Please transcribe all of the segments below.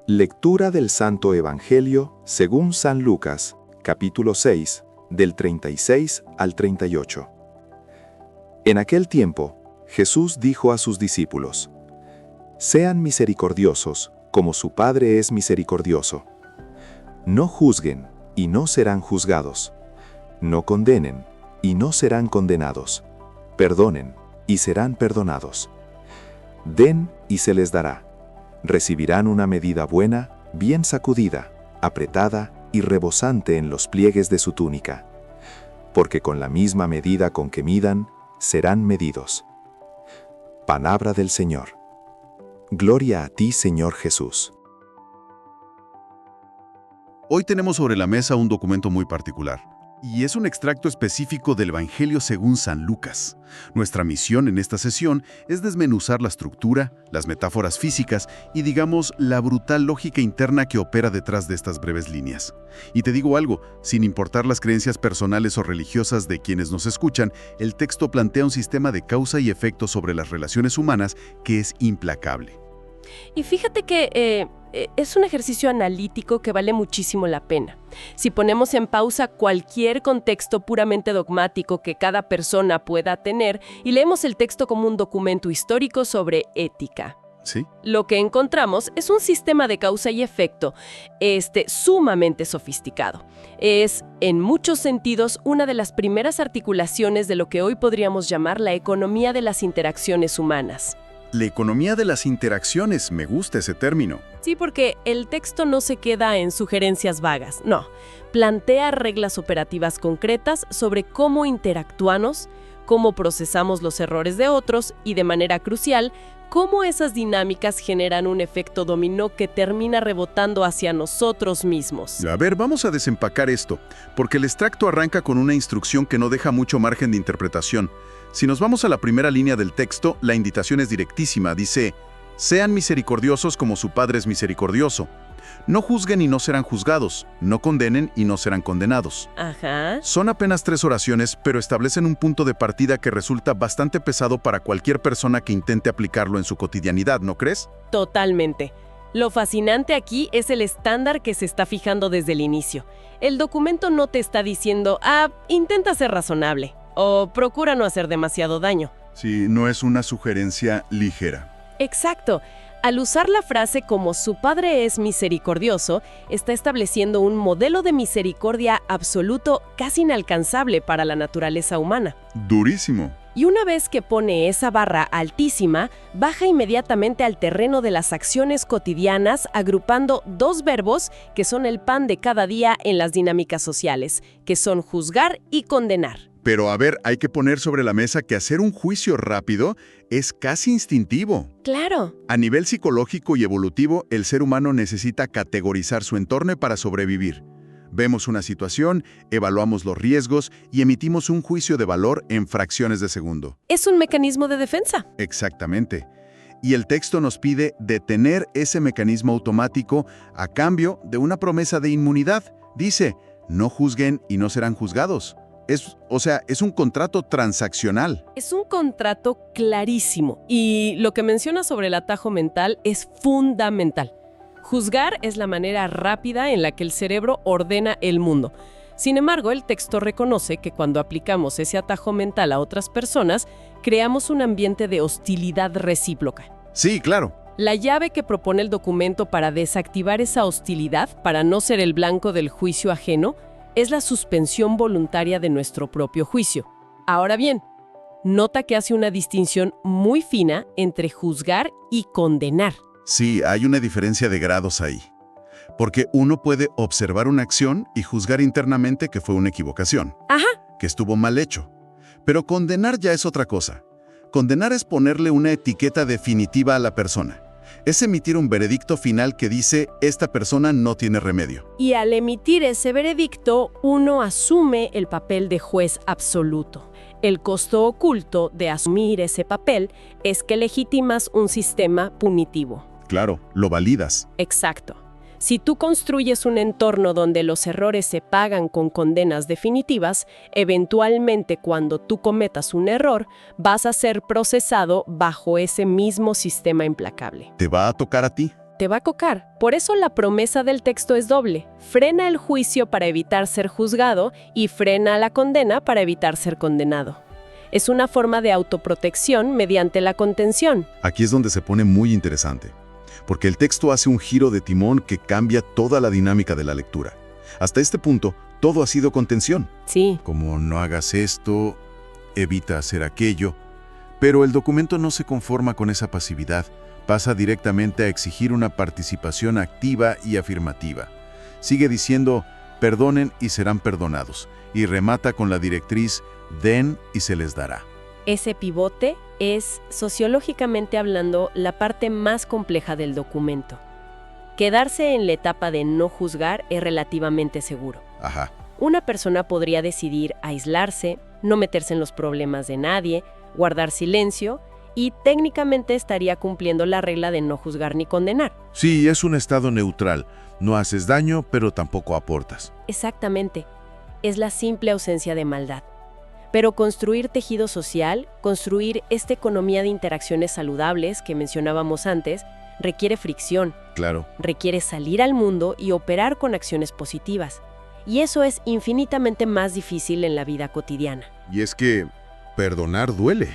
Lectura del Santo Evangelio según San Lucas, capítulo 6, del 36 al 38. En aquel tiempo, Jesús dijo a sus discípulos: «Sean misericordiosos, como su Padre es misericordioso. No juzguen, y no serán juzgados. No condenen, y no serán condenados. Perdonen, y serán perdonados. Den, y se les dará. Recibirán una medida buena, bien sacudida, apretada y rebosante en los pliegues de su túnica. Porque con la misma medida con que midan, serán medidos». Palabra del Señor. Gloria a ti, Señor Jesús. Hoy tenemos sobre la mesa un documento muy particular, y es un extracto específico del Evangelio según San Lucas. Nuestra misión en esta sesión es desmenuzar la estructura, las metáforas físicas y, digamos, la brutal lógica interna que opera detrás de estas breves líneas. Y te digo algo, sin importar las creencias personales o religiosas de quienes nos escuchan, el texto plantea un sistema de causa y efecto sobre las relaciones humanas que es implacable. Y fíjate que es un ejercicio analítico que vale muchísimo la pena. Si ponemos en pausa cualquier contexto puramente dogmático que cada persona pueda tener y leemos el texto como un documento histórico sobre ética, ¿Sí? lo que encontramos es un sistema de causa y efecto sumamente sofisticado. Es, en muchos sentidos, una de las primeras articulaciones de lo que hoy podríamos llamar la economía de las interacciones humanas. La economía de las interacciones, me gusta ese término. Sí, porque el texto no se queda en sugerencias vagas, no. Plantea reglas operativas concretas sobre cómo interactuamos, cómo procesamos los errores de otros y, de manera crucial, cómo esas dinámicas generan un efecto dominó que termina rebotando hacia nosotros mismos. A ver, vamos a desempacar esto, porque el extracto arranca con una instrucción que no deja mucho margen de interpretación. Si nos vamos a la primera línea del texto, la invitación es directísima. Dice: «Sean misericordiosos como su Padre es misericordioso. No juzguen y no serán juzgados. No condenen y no serán condenados». Ajá. Son apenas 3 oraciones, pero establecen un punto de partida que resulta bastante pesado para cualquier persona que intente aplicarlo en su cotidianidad, ¿no crees? Totalmente. Lo fascinante aquí es el estándar que se está fijando desde el inicio. El documento no te está diciendo: intenta ser razonable o procura no hacer demasiado daño. Sí, no es una sugerencia ligera. Exacto. Al usar la frase como su Padre es misericordioso, está estableciendo un modelo de misericordia absoluto casi inalcanzable para la naturaleza humana. Durísimo. Y una vez que pone esa barra altísima, baja inmediatamente al terreno de las acciones cotidianas, agrupando 2 verbos que son el pan de cada día en las dinámicas sociales, que son juzgar y condenar. Pero a ver, hay que poner sobre la mesa que hacer un juicio rápido es casi instintivo. Claro. A nivel psicológico y evolutivo, el ser humano necesita categorizar su entorno para sobrevivir. Vemos una situación, evaluamos los riesgos y emitimos un juicio de valor en fracciones de segundo. Es un mecanismo de defensa. Exactamente. Y el texto nos pide detener ese mecanismo automático a cambio de una promesa de inmunidad. Dice: no juzguen y no serán juzgados. Es un contrato transaccional. Es un contrato clarísimo. Y lo que menciona sobre el atajo mental es fundamental. Juzgar es la manera rápida en la que el cerebro ordena el mundo. Sin embargo, el texto reconoce que cuando aplicamos ese atajo mental a otras personas, creamos un ambiente de hostilidad recíproca. Sí, claro. La llave que propone el documento para desactivar esa hostilidad, para no ser el blanco del juicio ajeno, es la suspensión voluntaria de nuestro propio juicio. Ahora bien, nota que hace una distinción muy fina entre juzgar y condenar. Sí, hay una diferencia de grados ahí. Porque uno puede observar una acción y juzgar internamente que fue una equivocación. Ajá. Que estuvo mal hecho. Pero condenar ya es otra cosa. Condenar es ponerle una etiqueta definitiva a la persona. Es emitir un veredicto final que dice: esta persona no tiene remedio. Y al emitir ese veredicto, uno asume el papel de juez absoluto. El costo oculto de asumir ese papel es que legitimas un sistema punitivo. Claro, lo validas. Exacto. Si tú construyes un entorno donde los errores se pagan con condenas definitivas, eventualmente cuando tú cometas un error, vas a ser procesado bajo ese mismo sistema implacable. ¿Te va a tocar a ti? te va a cocar. Por eso la promesa del texto es doble. Frena el juicio para evitar ser juzgado y frena la condena para evitar ser condenado. Es una forma de autoprotección mediante la contención. Aquí es donde se pone muy interesante, porque el texto hace un giro de timón que cambia toda la dinámica de la lectura. Hasta este punto, todo ha sido contención. Sí. Como no hagas esto, evita hacer aquello. Pero el documento no se conforma con esa pasividad. Pasa directamente a exigir una participación activa y afirmativa. Sigue diciendo, perdonen y serán perdonados. Y remata con la directriz, den y se les dará. Ese pivote es, sociológicamente hablando, la parte más compleja del documento. Quedarse en la etapa de no juzgar es relativamente seguro. Ajá. Una persona podría decidir aislarse, no meterse en los problemas de nadie, guardar silencio y técnicamente estaría cumpliendo la regla de no juzgar ni condenar. Sí, es un estado neutral. No haces daño, pero tampoco aportas. Exactamente. Es la simple ausencia de maldad. Pero construir tejido social, construir esta economía de interacciones saludables que mencionábamos antes, requiere fricción. Claro. Requiere salir al mundo y operar con acciones positivas. Y eso es infinitamente más difícil en la vida cotidiana. Y es que perdonar duele.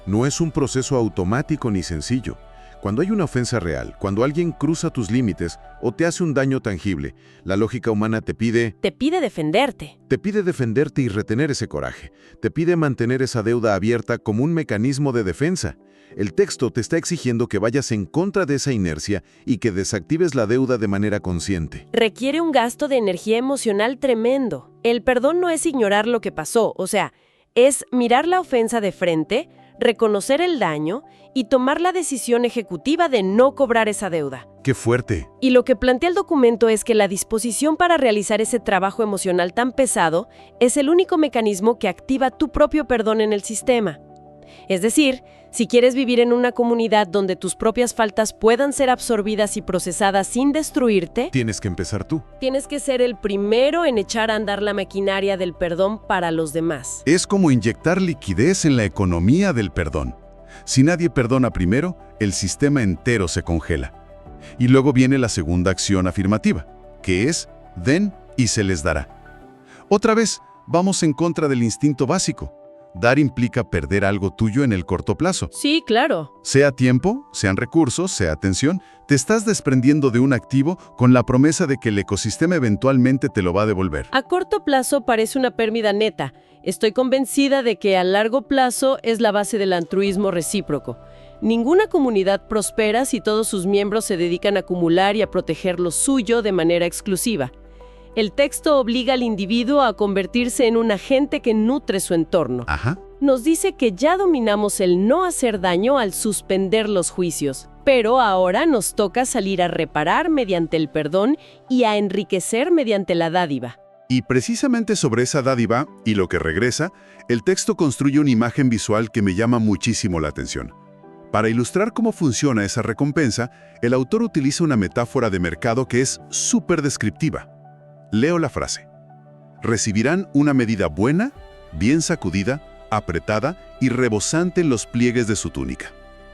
No es un proceso automático ni sencillo. Cuando hay una ofensa real, cuando alguien cruza tus límites o te hace un daño tangible, la lógica humana te pide defenderte. Te pide defenderte y retener ese coraje. Te pide mantener esa deuda abierta como un mecanismo de defensa. El texto te está exigiendo que vayas en contra de esa inercia y que desactives la deuda de manera consciente. Requiere un gasto de energía emocional tremendo. El perdón no es ignorar lo que pasó, o sea, es mirar la ofensa de frente, reconocer el daño y tomar la decisión ejecutiva de no cobrar esa deuda. ¡Qué fuerte! Y lo que plantea el documento es que la disposición para realizar ese trabajo emocional tan pesado es el único mecanismo que activa tu propio perdón en el sistema. Es decir, si quieres vivir en una comunidad donde tus propias faltas puedan ser absorbidas y procesadas sin destruirte, Tienes que empezar tú. tienes que ser el primero en echar a andar la maquinaria del perdón para los demás. Es como inyectar liquidez en la economía del perdón. Si nadie perdona primero, el sistema entero se congela. Y luego viene la segunda acción afirmativa, que es, den y se les dará. Otra vez, vamos en contra del instinto básico. Dar implica perder algo tuyo en el corto plazo. Sí, claro. Sea tiempo, sean recursos, sea atención, te estás desprendiendo de un activo con la promesa de que el ecosistema eventualmente te lo va a devolver. A corto plazo parece una pérdida neta. Estoy convencida de que a largo plazo es la base del altruismo recíproco. Ninguna comunidad prospera si todos sus miembros se dedican a acumular y a proteger lo suyo de manera exclusiva. El texto obliga al individuo a convertirse en un agente que nutre su entorno. Ajá. Nos dice que ya dominamos el no hacer daño al suspender los juicios, pero ahora nos toca salir a reparar mediante el perdón y a enriquecer mediante la dádiva. Y precisamente sobre esa dádiva y lo que regresa, el texto construye una imagen visual que me llama muchísimo la atención. Para ilustrar cómo funciona esa recompensa, el autor utiliza una metáfora de mercado que es súper descriptiva. Leo la frase. Recibirán una medida buena, bien sacudida, apretada y rebosante en los pliegues de su túnica.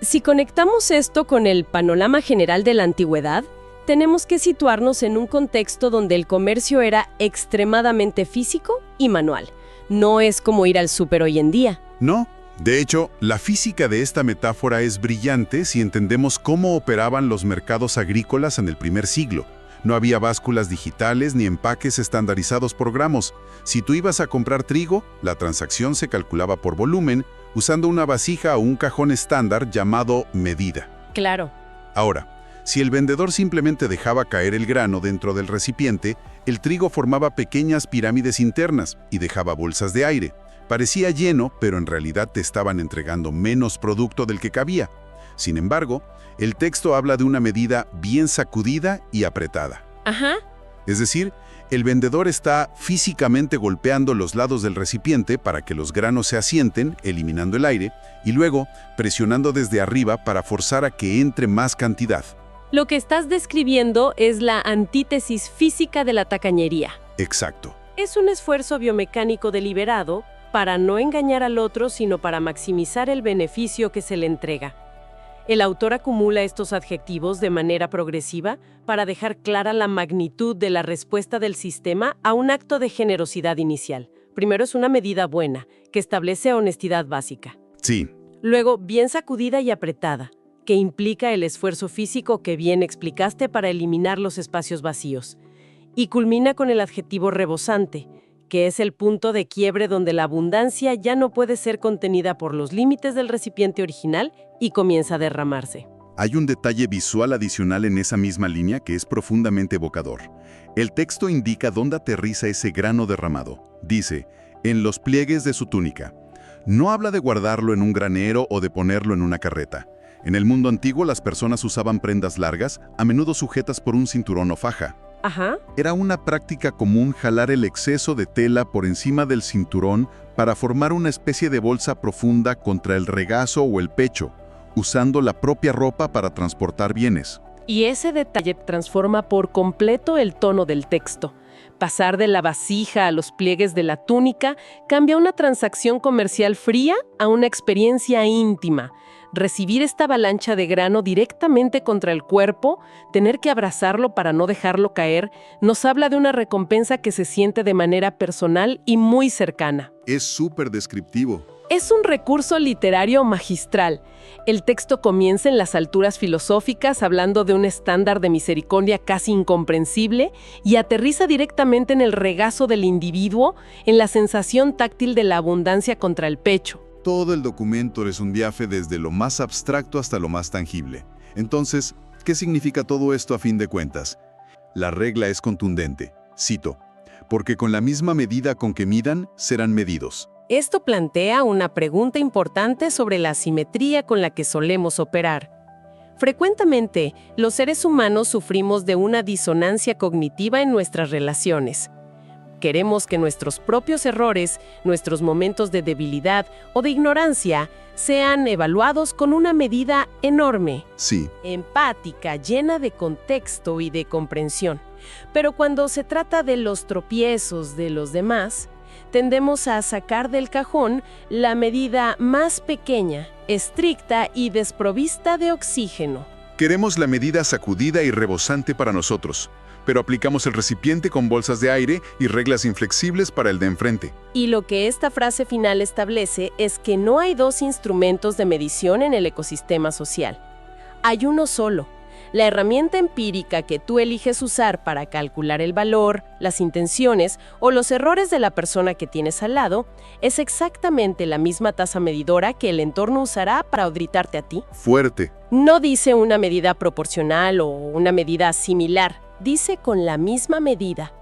Si conectamos esto con el panorama general de la antigüedad, tenemos que situarnos en un contexto donde el comercio era extremadamente físico y manual. No es como ir al súper hoy en día. No, de hecho, la física de esta metáfora es brillante si entendemos cómo operaban los mercados agrícolas en el primer siglo. No había básculas digitales ni empaques estandarizados por gramos. Si tú ibas a comprar trigo, la transacción se calculaba por volumen, usando una vasija o un cajón estándar llamado medida. Claro. Ahora, si el vendedor simplemente dejaba caer el grano dentro del recipiente, el trigo formaba pequeñas pirámides internas y dejaba bolsas de aire. Parecía lleno, pero en realidad te estaban entregando menos producto del que cabía. Sin embargo, el texto habla de una medida bien sacudida y apretada. Ajá. Es decir, el vendedor está físicamente golpeando los lados del recipiente para que los granos se asienten, eliminando el aire, y luego presionando desde arriba para forzar a que entre más cantidad. Lo que estás describiendo es la antítesis física de la tacañería. Exacto. Es un esfuerzo biomecánico deliberado para no engañar al otro, sino para maximizar el beneficio que se le entrega. El autor acumula estos adjetivos de manera progresiva para dejar clara la magnitud de la respuesta del sistema a un acto de generosidad inicial. Primero es una medida buena, que establece honestidad básica. Sí. Luego, bien sacudida y apretada, que implica el esfuerzo físico que bien explicaste para eliminar los espacios vacíos. Y culmina con el adjetivo rebosante, que es el punto de quiebre donde la abundancia ya no puede ser contenida por los límites del recipiente original y comienza a derramarse. Hay un detalle visual adicional en esa misma línea que es profundamente evocador. El texto indica dónde aterriza ese grano derramado. Dice, en los pliegues de su túnica. No habla de guardarlo en un granero o de ponerlo en una carreta. En el mundo antiguo las personas usaban prendas largas, a menudo sujetas por un cinturón o faja. Ajá. Era una práctica común jalar el exceso de tela por encima del cinturón para formar una especie de bolsa profunda contra el regazo o el pecho, usando la propia ropa para transportar bienes. Y ese detalle transforma por completo el tono del texto. Pasar de la vasija a los pliegues de la túnica cambia una transacción comercial fría a una experiencia íntima. Recibir esta avalancha de grano directamente contra el cuerpo, tener que abrazarlo para no dejarlo caer, nos habla de una recompensa que se siente de manera personal y muy cercana. Es súper descriptivo. Es un recurso literario magistral. El texto comienza en las alturas filosóficas hablando de un estándar de misericordia casi incomprensible y aterriza directamente en el regazo del individuo, en la sensación táctil de la abundancia contra el pecho. Todo el documento es un viaje desde lo más abstracto hasta lo más tangible. Entonces, ¿qué significa todo esto a fin de cuentas? La regla es contundente. Cito, porque con la misma medida con que midan, serán medidos. Esto plantea una pregunta importante sobre la asimetría con la que solemos operar. Frecuentemente, los seres humanos sufrimos de una disonancia cognitiva en nuestras relaciones. Queremos que nuestros propios errores, nuestros momentos de debilidad o de ignorancia sean evaluados con una medida enorme, Sí. empática, llena de contexto y de comprensión. Pero cuando se trata de los tropiezos de los demás, tendemos a sacar del cajón la medida más pequeña, estricta y desprovista de oxígeno. Queremos la medida sacudida y rebosante para nosotros, pero aplicamos el recipiente con bolsas de aire y reglas inflexibles para el de enfrente. Y lo que esta frase final establece es que no hay dos instrumentos de medición en el ecosistema social. Hay uno solo. La herramienta empírica que tú eliges usar para calcular el valor, las intenciones o los errores de la persona que tienes al lado es exactamente la misma tasa medidora que el entorno usará para auditarte a ti. Fuerte. No dice una medida proporcional o una medida similar, dice con la misma medida.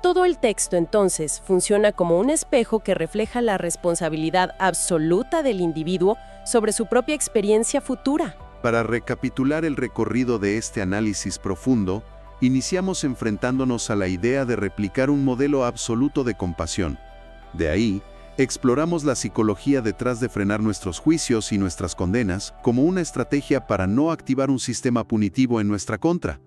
Todo el texto, entonces, funciona como un espejo que refleja la responsabilidad absoluta del individuo sobre su propia experiencia futura. Para recapitular el recorrido de este análisis profundo, iniciamos enfrentándonos a la idea de replicar un modelo absoluto de compasión. De ahí, exploramos la psicología detrás de frenar nuestros juicios y nuestras condenas como una estrategia para no activar un sistema punitivo en nuestra contra.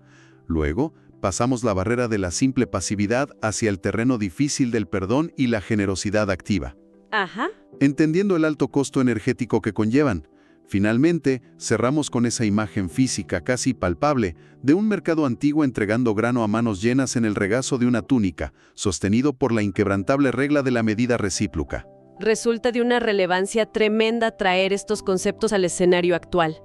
Luego, pasamos la barrera de la simple pasividad hacia el terreno difícil del perdón y la generosidad activa. Ajá. Entendiendo el alto costo energético que conllevan. Finalmente, cerramos con esa imagen física casi palpable de un mercado antiguo entregando grano a manos llenas en el regazo de una túnica, sostenido por la inquebrantable regla de la medida recíproca. Resulta de una relevancia tremenda traer estos conceptos al escenario actual.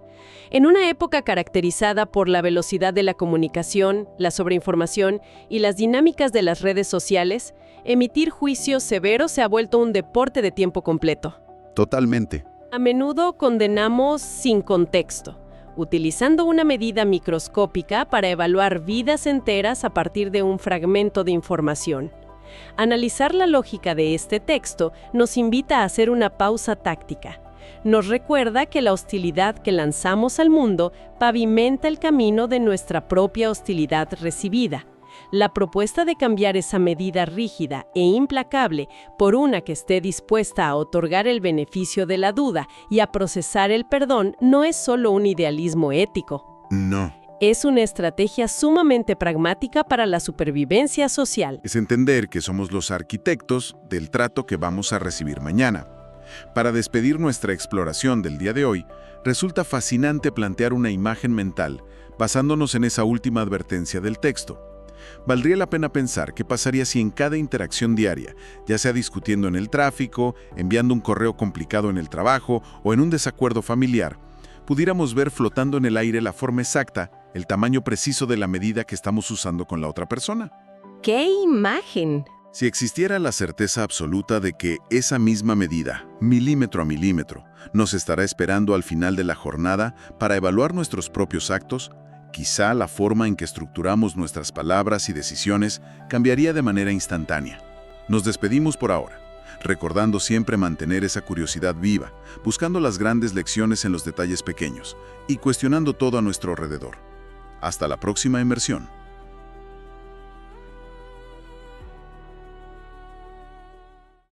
En una época caracterizada por la velocidad de la comunicación, la sobreinformación y las dinámicas de las redes sociales, emitir juicios severos se ha vuelto un deporte de tiempo completo. Totalmente. A menudo condenamos sin contexto, utilizando una medida microscópica para evaluar vidas enteras a partir de un fragmento de información. Analizar la lógica de este texto nos invita a hacer una pausa táctica. Nos recuerda que la hostilidad que lanzamos al mundo pavimenta el camino de nuestra propia hostilidad recibida. La propuesta de cambiar esa medida rígida e implacable por una que esté dispuesta a otorgar el beneficio de la duda y a procesar el perdón no es solo un idealismo ético. No. Es una estrategia sumamente pragmática para la supervivencia social. Es entender que somos los arquitectos del trato que vamos a recibir mañana. Para despedir nuestra exploración del día de hoy, resulta fascinante plantear una imagen mental basándonos en esa última advertencia del texto. Valdría la pena pensar qué pasaría si en cada interacción diaria, ya sea discutiendo en el tráfico, enviando un correo complicado en el trabajo o en un desacuerdo familiar, pudiéramos ver flotando en el aire la forma exacta, el tamaño preciso de la medida que estamos usando con la otra persona. ¡Qué imagen! Si existiera la certeza absoluta de que esa misma medida, milímetro a milímetro, nos estará esperando al final de la jornada para evaluar nuestros propios actos, quizá la forma en que estructuramos nuestras palabras y decisiones cambiaría de manera instantánea. Nos despedimos por ahora, recordando siempre mantener esa curiosidad viva, buscando las grandes lecciones en los detalles pequeños y cuestionando todo a nuestro alrededor. Hasta la próxima inmersión.